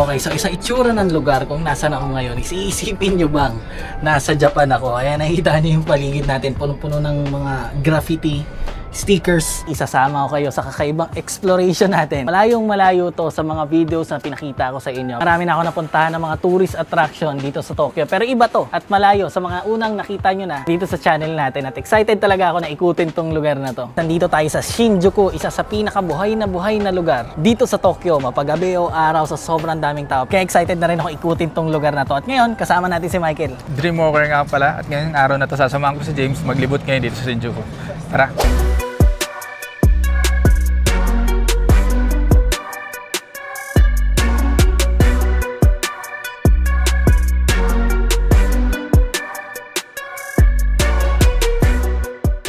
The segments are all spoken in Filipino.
Okay, so isa itsura ng lugar kung nasan ako ngayon. Iisipin nyo bang nasa Japan ako? Ayan, nakita nyo yung paligid natin. Punong-puno ng mga graffiti, stickers. Isasama ko kayo sa kakaibang exploration natin. Malayong malayo to sa mga videos na pinakita ko sa inyo. Marami na ako napuntahan ng mga tourist attraction dito sa Tokyo. Pero iba to at malayo sa mga unang nakita nyo na dito sa channel natin. At excited talaga ako na ikutin tong lugar na to. Nandito tayo sa Shinjuku, isa sa pinakabuhay na lugar dito sa Tokyo. Mapagabi o araw sa sobrang daming tao. Kaya excited na rin ako ikutin tong lugar na to. At ngayon, kasama natin si Michael. Dreamwalker nga pala. At ngayong araw na to, sasamahan ko si James maglibot ngayon dito sa Shinjuku. Tara!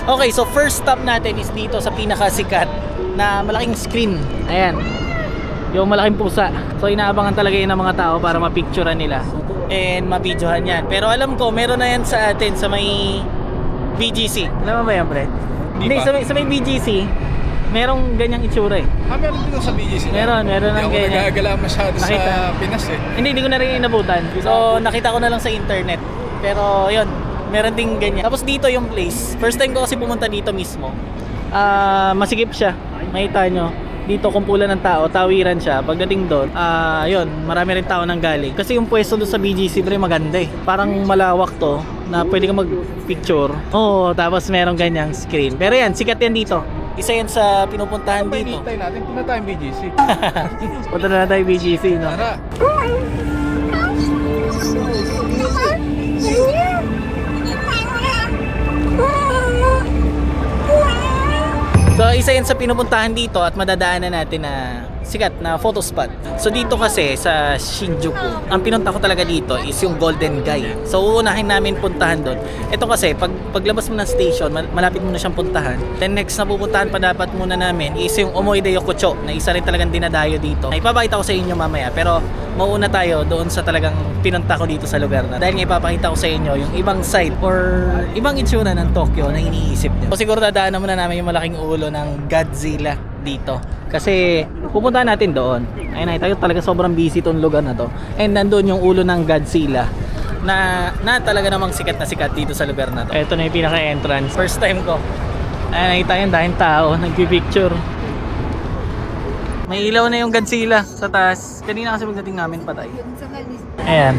Okay, so first stop natin is dito sa pinakasikat na malaking screen. Ayan, yung malaking pusa. So inaabangan talaga yun ng mga tao para mapicturean nila and mabidyohan yan. Pero alam ko, meron na yan sa atin sa may BGC. Alam mo ba yan, pre? Hindi, sa may BGC, merong ganyang itsura eh. Meron dito sa BGC? Meron ng ganyan. Hindi ako nagagala masyado sa Pinas eh. Hindi ko na rin inabutan. So nakita ko na lang sa internet. Pero yun, meron ding ganyan. Tapos dito yung place. First time ko kasi pumunta dito mismo. Masikip siya. Makita nyo. Dito kumpulan ng tao. Tawiran siya. Pagdating doon, yun, marami rin tao nang galing. Kasi yung pwesto doon sa BGC, pre, maganda eh. Parang malawak to na pwede ka mag-picture. Oo, tapos merong ganyang screen. Pero yan, sikat yan dito. Isa yan sa pinupuntahan dito. Pag natin, punta tayong BGC. Punta na tayo BGC, no? Tara! So isa yan sa pinupuntahan dito at madadaanan natin na sikat na photo spot. So dito kasi sa Shinjuku, ang pinunta ko talaga dito is yung Golden Guy. So uunahin namin puntahan doon. Ito kasi paglabas mo ng station, malapit mo na siyang puntahan. Then next na pupuntahan pa dapat muna namin is yung Omoide Yokocho na isa rin talagang dinadayo dito. Ipapakita ko sa inyo mamaya, pero mauuna tayo doon sa talagang pinunta ko dito sa lugar na. Dahil nga ipapakita ko sa inyo yung ibang side or ibang itsura ng Tokyo na iniisip nyo. So siguro dadaanan muna namin yung malaking ulo ng Godzilla dito. Kasi pupuntahan natin doon. Ayun, tayo talaga sobrang busy tong lugar na to. And nandoon yung ulo ng Godzilla na talaga namang sikat na sikat dito sa lugar na to. Ito na yung pinaka-entrance. First time ko. Ayun, nakita yung dahil tao nagpi-picture. May ilaw na yung Godzilla sa taas. Kanina kasi pagdating namin patay. Ayan.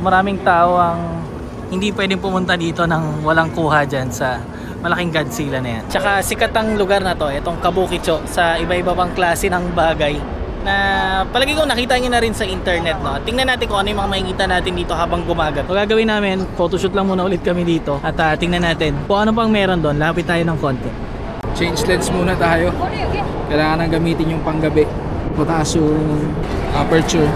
Maraming tao ang hindi pwedeng pumunta dito nang walang kuha dyan sa malaking Godzilla na yan. Tsaka sikat ang lugar na to, itong Kabukicho, sa iba-iba pang klase ng bagay na palagi ko nakita nyo na rin sa internet, no? Tingnan natin kung ano yung mga makikita natin dito habang gumagat. So gagawin namin, photoshoot lang muna ulit kami dito at tingnan natin kung ano pang meron doon. Lapit tayo ng konti. Change lens muna tayo. Kailangan nang gamitin yung panggabi. Pataas yung aperture.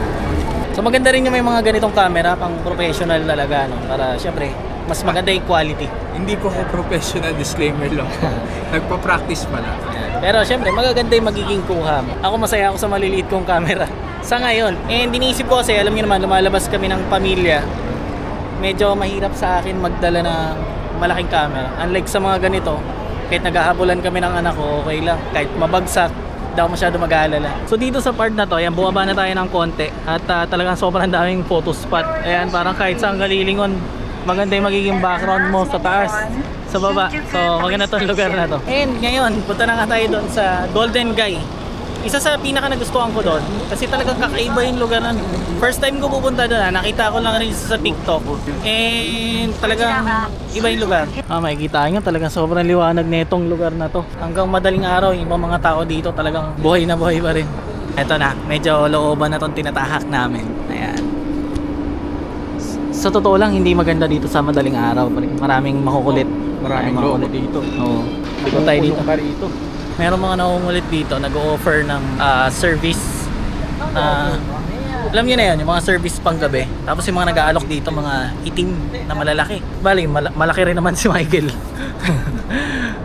So maganda rin yung may mga ganitong camera, pang professional talaga, no? Para syempre mas maganda yung quality. Hindi po ako professional, disclaimer lang. Nagpa-practice pala. Pero syempre magaganda yung magiging kuha. Ako masaya ako sa maliliit kong camera sa ngayon. And iniisip ko kasi, alam niyo naman, lumalabas kami ng pamilya. Medyo mahirap sa akin magdala ng malaking camera. Unlike sa mga ganito, kahit naghahabulan kami ng anak ko, okay lang. Kahit mabagsak, hindi ako masyado mag-aalala. So dito sa part na to, ayan, bumaba na tayo ng konti. At talagang sobrang daming photo spot. Ayan, parang kahit saan kalilingon, maganda yung magiging background mo sa taas, sa baba. So maganda tong lugar na to. And ngayon, punta na nga tayo doon sa Golden Guy. Isa sa pinaka nagustuhan ko doon kasi talagang kakaiba yung lugar na. First time ko pupunta doon, nakita ko lang rin sa TikTok. And talagang iba yung lugar. Makikita nyo talagang sobrang liwanag na itong lugar na to. Hanggang madaling araw, yung mga tao dito talagang buhay na buhay pa rin. Eto na, medyo looban na tong tinatahak namin. Ayan. Sa totoo lang, hindi maganda dito sa madaling araw. Maraming makukulit. Maraming makukulit dito. Oo. Dito tayo dito. Meron mga nakungulit dito, nag-o-offer ng service. Alam niyo na yun, yung mga service pang gabi. Tapos yung mga nag-aalok dito, mga itim na malalaki. Bali, malaki rin naman si Michael.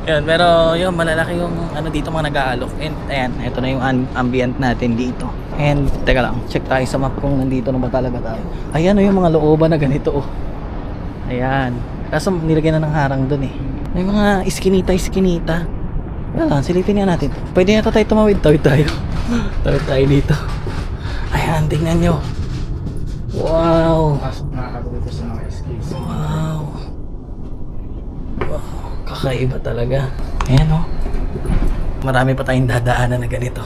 Yun, pero yung malalaki yung ano dito mga nag-aalok. And ayan, ito na yung ambient natin dito. And teka lang, check tayo sa map kung nandito na ba talaga tayo. Ayan yung mga looban na ganito oh. Ayan. Kaso nilagyan na ng harang dun eh. May mga iskinita. Wala lang, silipin nga natin. Pwede yata tayo tumawid. Tawid tayo. Tawid tayo dito. Ayan, tingnan nyo. Wow. Pasok na ako dito sa mga escapes. Wow. Wow. Kakaiba talaga. Ayan o. Marami pa tayong dadaanan na ganito.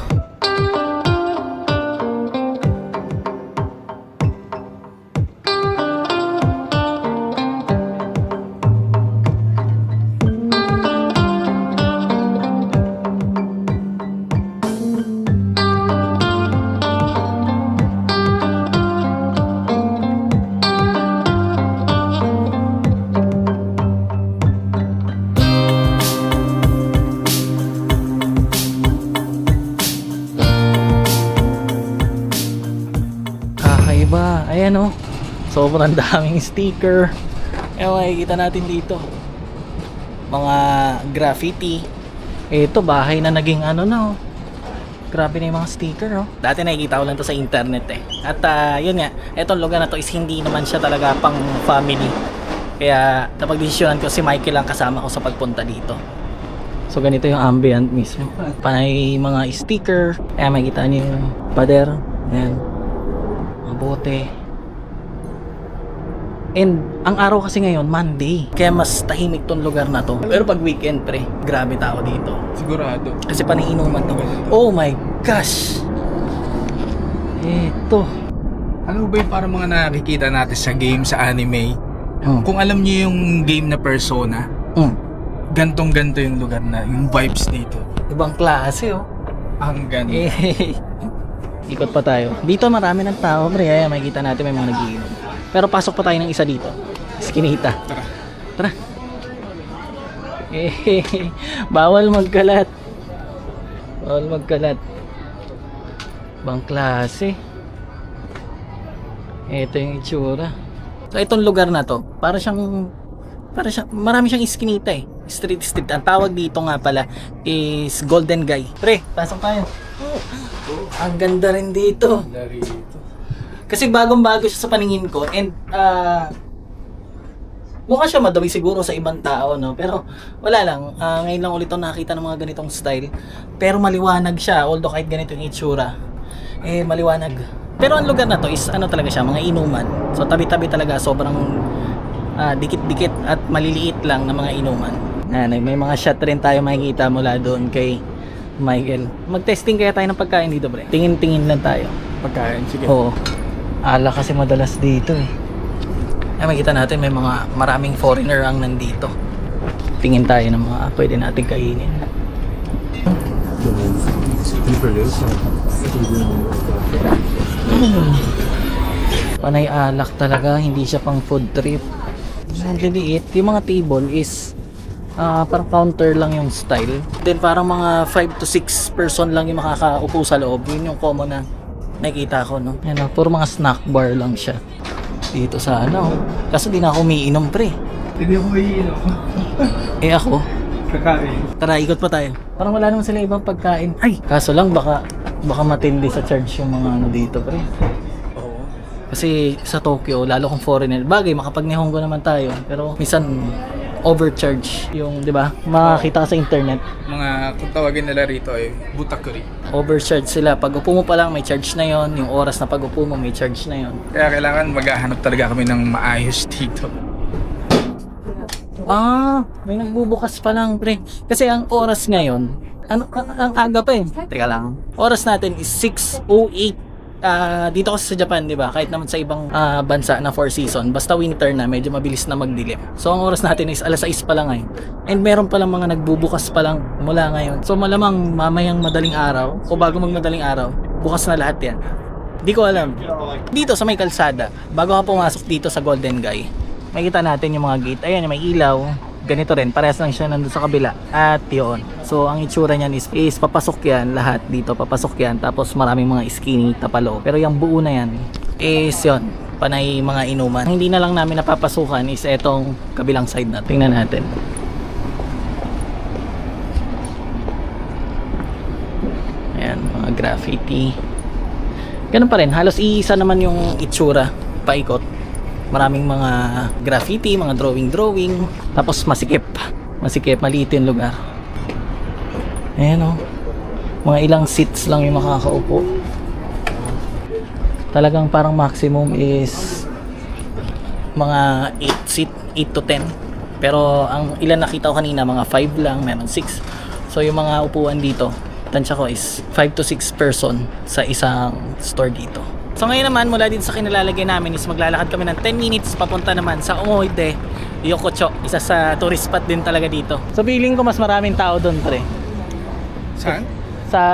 Kakaiba. Ayan o. Sobrang daming sticker. Ayan, makikita natin dito. Mga graffiti. Ito, bahay na naging ano na o. Grabe na yung mga sticker o. Dati nakikita ko lang to sa internet eh. At yun nga, etong lugar na to is hindi naman siya talaga pang family. Kaya napagdesisyonan ko si Michael lang kasama ko sa pagpunta dito. So ganito yung ambient mismo. Panay mga sticker. Ayan, makikita niyo yung pader. Ayan. Bote. And ang araw kasi ngayon Monday, kaya mas tahimik tong lugar na to. Pero pag weekend pre, grabe tao dito. Sigurado. Kasi paniinuman to. Oh my gosh. Eto. Ano ba yung parang mga nakikita natin sa game, sa anime? Kung alam niyo yung game na Persona, gantong-ganto yung lugar na, yung vibes dito. Ibang klase oh. Ang ganda. Ikot pa tayo. Dito marami ng tao pre. Ayan, makikita natin may mga nagiinom. Pero pasok pa tayo ng isa dito. Eskinita. Tara. Tara. Bawal magkalat. Bawal magkalat. Ibang klase. Ito yung itsura. So itong lugar na to, para siyang marami siyang iskinita eh. Street. Ang tawag dito nga pala is Golden Guy. Pre, pasok tayo. Ang ganda rin dito. Kasi bagong-bago siya sa paningin ko and mukha siya madawi siguro sa ibang tao, no? Pero wala lang, ngayon lang ulit ako nakita ng mga ganitong style. Pero maliwanag siya, although kahit ganito yung itsura, maliwanag. Pero ang lugar na to is ano talaga siya, mga inuman. So tabi-tabi talaga, sobrang dikit-dikit at maliliit lang na mga inuman. May mga shot rin tayo makikita mula doon kay Michael. Mag-testing kaya tayo ng pagkain dito, pre. Tingin-tingin lang tayo. Pagkain, sige. Oo. Ala kasi madalas dito eh. Ay, makita natin may mga maraming foreigner ang nandito. Tingin tayo ng mga pwede natin kainin. Panay alak talaga, hindi siya pang food trip. Ang liliit. Yung mga table is parang counter lang yung style. Then parang mga 5 to 6 person lang yung makakaupo sa loob. Yun yung common na nakikita ko, no? Yan, puro mga snack bar lang siya. Dito sa ano. Kaso di na ako umiinom, pre. Hindi ako iinom. Ako? Kakain. Tara, ikot pa tayo. Parang wala naman sila ibang pagkain. Ay! Kaso lang baka matindi sa charge yung mga ano dito, pre. Oo. Kasi sa Tokyo, lalo kung foreigner, bagay makapag-Nihongo naman tayo. Pero minsan overcharge yung, di ba? Makakita ka sa internet. Mga, kung tawagin nila rito ay butakuri. Overcharge sila. Pag upo mo pa lang, may charge na yon. Yung oras na pag upo mo, may charge na yon. Kaya kailangan maghahanap talaga kami ng maayos dito. May nagbubukas pa lang, pre. Kasi ang oras ngayon, ang aga pa eh. Teka lang. Oras natin is 6:08. Dito kasi sa Japan, di ba? Kahit naman sa ibang bansa na 4 season, basta winter na, medyo mabilis na magdilim. So ang oras natin is alas 6 pa lang ngayon. And meron pa lang mga nagbubukas pa lang mula ngayon. So malamang mamayang madaling araw o bago magmadaling araw, bukas na lahat yan. Di ko alam. Dito sa may kalsada, bago ka pumasok dito sa Golden Guy, makikita natin yung mga gate. Ayan, may ilaw. Ganito rin, parehas lang siya nandun sa kabila. At yun. So ang itsura niyan is papasok yan lahat dito, papasok yan. Tapos maraming mga skinny tapalo. Pero yung buo na yan is yun, panay mga inuman. Ang hindi na lang namin napapasukan is etong kabilang side na. Tingnan natin. Ayan, mga graffiti. Ganun pa rin, halos iisa naman yung itsura, paikot. Maraming mga graffiti, mga drawing. Tapos masikip, maliit yung lugar. Ayan o. Mga ilang seats lang yung makakaupo. Talagang parang maximum is mga 8 seat, 8 to 10. Pero ang ilan nakita ko kanina, mga 5 lang, meron 6. So yung mga upuan dito, tansya ko is 5 to 6 person sa isang store dito. So ngayon naman, mula din sa kinalalagay namin is maglalakad kami ng 10 minutes papunta naman sa Omoide, Yokocho. Isa sa tourist spot din talaga dito. So feeling ko mas maraming tao doon, pre. Saan?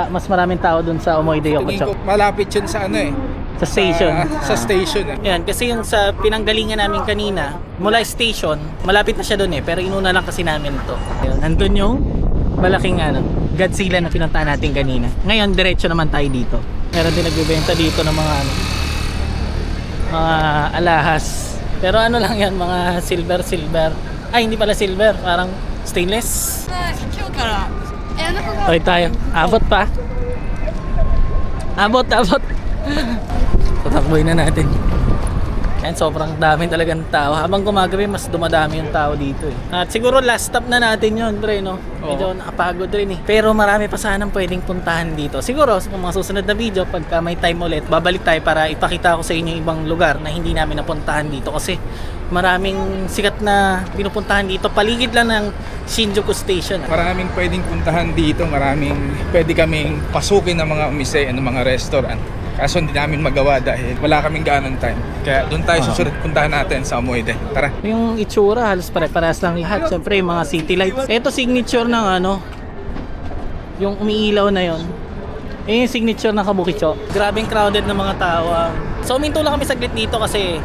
Mas maraming tao doon sa Omoide, Tingin Yokocho. ko malapit yun sa ano eh. Sa station. Sa station eh. Yan, kasi yung sa pinanggalingan namin kanina, mula station, malapit na siya doon eh, pero inuna lang kasi namin to. Ayun, nandun yung malaking Godzilla na pinuntahan natin kanina. Ngayon, diretso naman tayo dito. Meron din nagbebenta dito ng mga mga alahas. Pero ano lang yan, mga silver. Ay, hindi pala silver, parang stainless. Okay tayo. Abot pa. Abot. Tatakboy na natin. Yan, sobrang dami talagang tao. Habang gumagabi, mas dumadami yung tao dito eh. At siguro last stop na natin yun, pre, no? Medyo nakapagod rin eh. Pero marami pa sanang pwedeng puntahan dito. Siguro, sa mga susunod na video, pagka may time ulit, babalik tayo para ipakita ko sa inyo ibang lugar na hindi namin napuntahan dito. Kasi maraming sikat na pinupuntahan dito. Paligid lang ng Shinjuku Station. Maraming pwedeng puntahan dito, pwede kaming pasukin ng mga umise, ng mga restaurant. Kaso hindi namin magawa dahil wala kaming gaanong time. Kaya doon tayo susunod puntahan natin sa Omoide. Tara. Yung itsura, halos pare-parehas lang lahat. Siyempre, yung mga city lights. Ito signature ng yung umiilaw na yon. Yung signature ng Kabukicho. Grabing crowded ng mga tao. So, uminto lang kami saglit dito kasi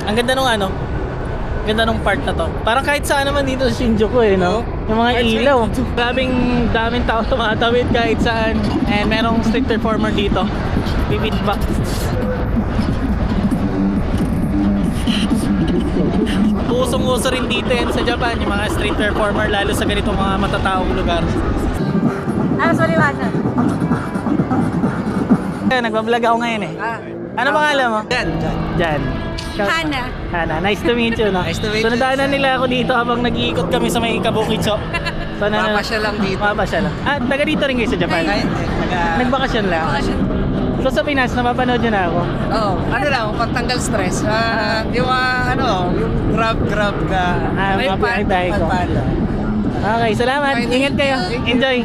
ang ganda nung ganda nung part na to. Parang kahit saan naman dito sa Shinjuku eh, no? Yung mga ilaw. Daming tao tumatawid kahit saan. And merong street performer dito. Bibit box. Usong-uso rin dito yan sa Japan, yung mga street performer, lalo sa ganitong mga matataong lugar. Sorry, Washa. Nagbablog ako ngayon eh. Ano pangalan mo? Jan. Hana. Nice to meet you, no? Nice to meet you. So nadaanan nila ako dito habang nag-iikot kami sa may Kabukicho. So, Mapasya lang dito. Mapasya lang. Taga dito rin kayo sa Japan? Nagbakasyon lang? So sa Pinas, napapanood nyo na ako? Oo, lang, pagtanggal stress. Yung grab ka. Mapakitahin ko. Okay, salamat. Ingat kayo. Enjoy.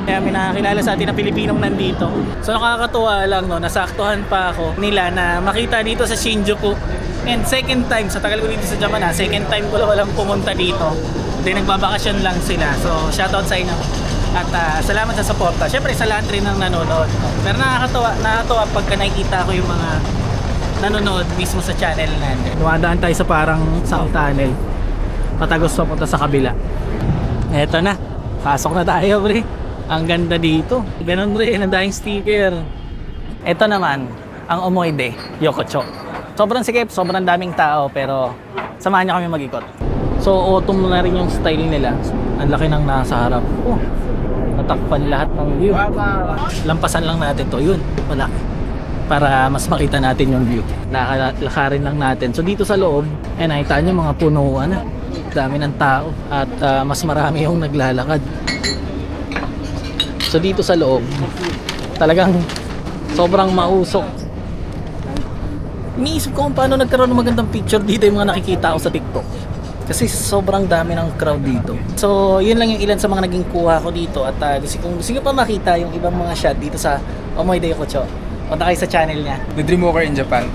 Kaya may nakakilala sa atin na Pilipinong nandito. So nakakatuwa lang, no, nasaktuhan pa ako nila na makita dito sa Shinjuku. And second time, sa tagal ko dito sa Japan second time ko walang pumunta dito. Then nagbabakasyon lang sila. So shoutout sa inyo. At salamat sa suporta. Siyempre sa lahat rin ng nanonood. Pero nakakatuwa pagka nakikita ko yung mga nanonood mismo sa channel natin. Dumadaan tayo sa parang South Tunnel. Patagos papunta sa kabila. Eto na. Pasok na tayo, pre. Ang ganda dito. Ganon rin, ang daming sticker. Eto naman, ang Omoide, Yokocho. Sobrang sikip, sobrang daming tao, pero samahan niyo kami mag-ikot. So, autumn na rin yung style nila. Ang laki ng nasa harap. Natakpan lahat ng view. Lampasan lang natin to. Yun, wala. Para mas makita natin yung view. Nakalakarin lang natin. So, dito sa loob, nakita nyo mga punuan na. Dami ng tao at mas marami yung naglalakad. So dito sa loob talagang sobrang mausok. Iniisip ko kung paano nagkaroon ng magandang picture dito yung mga nakikita ko sa TikTok. Kasi sobrang dami ng crowd dito. So yun lang yung ilan sa mga naging kuha ko dito. At gusto nyo pa makita yung ibang mga shot dito sa Omoide Yokocho, punta kayo sa channel niya, The Dream Walker in Japan.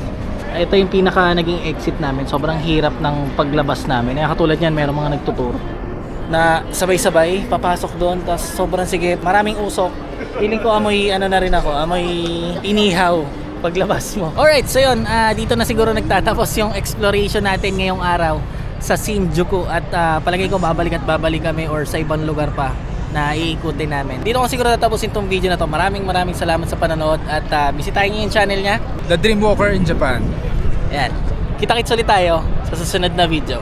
Ito yung pinaka naging exit namin. Sobrang hirap ng paglabas namin. Katulad niyan, mayroong mga nagtuturo na sabay-sabay papasok doon. Tapos sobrang sigip, maraming usok. Feeling ko amoy na rin ako, amoy inihaw paglabas mo. Alright, so yun, dito na siguro nagtatapos yung exploration natin ngayong araw sa Shinjuku. At palagay ko babalik kami or sa ibang lugar pa na iikutin namin. Dito ko siguro tatapusin tong video na to. Maraming salamat sa panonood at bisitahin niyo yung channel niya, The Dream Walker in Japan. Ayan. Kita-kits ulit tayo sa susunod na video.